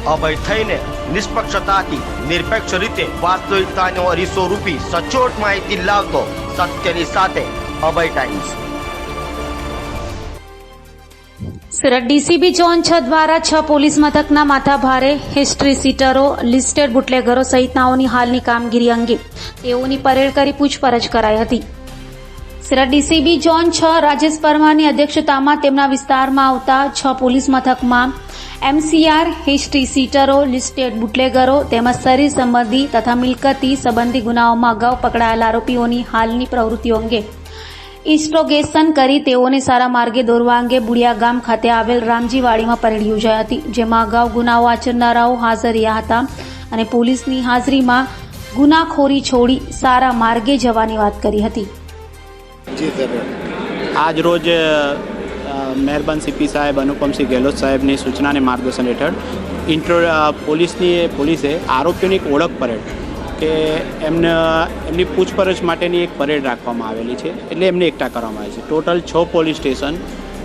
અભય થઈને નિષ્પક્ષતાથી નિરપેક્ષ રીતે વાસ્તવિકતાનો અરીસો રૂપી સચોટ માહિતી લાવતો સત્યની સાથે અભય ટાઈમ્સ। સુરત ડીસીબી ઝોન 6 દ્વારા 6 પોલીસ મથકના માથાભારે હિસ્ટ્રી સીટરો, લિસ્ટેડ બુટલેગરો સહિતનાઓની હાલની કામગીરી અંગે તેઓની પરેડ કરી પૂછપરછ કરાઈ હતી। સુરત ડીસીબી ઝોન 6 રાજેશ પરમારની અધ્યક્ષતામાં તેમના વિસ્તારમાં આવતા 6 પોલીસ મથકમાં એમસીઆર, હિસ્ટ્રી સીટરો, લિસ્ટેડ બુટલેગરો તેમજ શરીર સંબંધી તથા મિલકતી સંબંધી ગુનાઓમાં અગાઉ પકડાયેલા આરોપીઓની હાલની પ્રવૃત્તિઓ અંગે ઇન્સ્ટ્રોગેશન કરી તેઓને સારા માર્ગે દોરવા અંગે બુડિયા ગામ ખાતે આવેલ રામજીવાડીમાં પરેડ યોજાઈ હતી, જેમાં અગાઉ ગુનાઓ આચરનારાઓ હાજર રહ્યા હતા અને પોલીસની હાજરીમાં ગુનાખોરી છોડી સારા માર્ગે જવાની વાત કરી હતી। આજ રોજ મહેરબાન સીપી સાહેબ અનુપમસિંહ ગેહલોત સાહેબની સૂચના અને માર્ગદર્શન હેઠળ પોલીસે આરોપીઓની એક ઓળખ પરેડ કે એમની પૂછપરછ માટેની એક પરેડ રાખવામાં આવેલી છે, એટલે એમને એકઠા કરવામાં આવે છે। ટોટલ 6 પોલીસ સ્ટેશન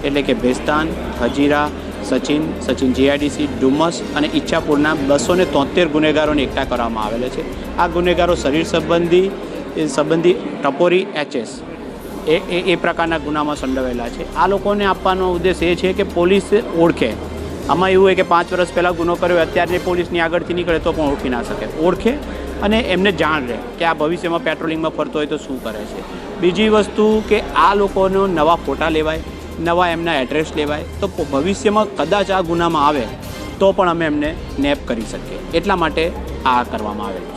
એટલે કે ભેસ્તાન, હજીરા, સચિન જીઆઈડીસી, ડુમસ અને ઈચ્છાપુરના 273 ગુનેગારોને એકઠા કરવામાં આવેલા છે। આ ગુનેગારો શરીર સંબંધી ટપોરી એચએસ એ પ્રકારના ગુનામાં સંડોવાયેલા છે। આ લોકોને આપવાનો ઉદ્દેશ એ છે કે પોલીસ ઓળખે। આમાં એવું હોય કે 5 વર્ષ પહેલાં ગુનો કર્યો, અત્યારની પોલીસની આગળથી નીકળે તો પણ ઓળખી ના શકે, ઓળખે અને એમને જાણ રહે કે આ ભવિષ્યમાં પેટ્રોલિંગમાં ફરતો હોય તો શું કરે છે। બીજી વસ્તુ કે આ લોકોનો નવા ફોટા લેવાય, નવા એમના એડ્રેસ લેવાય, તો ભવિષ્યમાં કદાચ આ ગુનામાં આવે તો પણ અમે એમને નેપ કરી શકીએ, એટલા માટે આ કરવામાં આવેલ છે।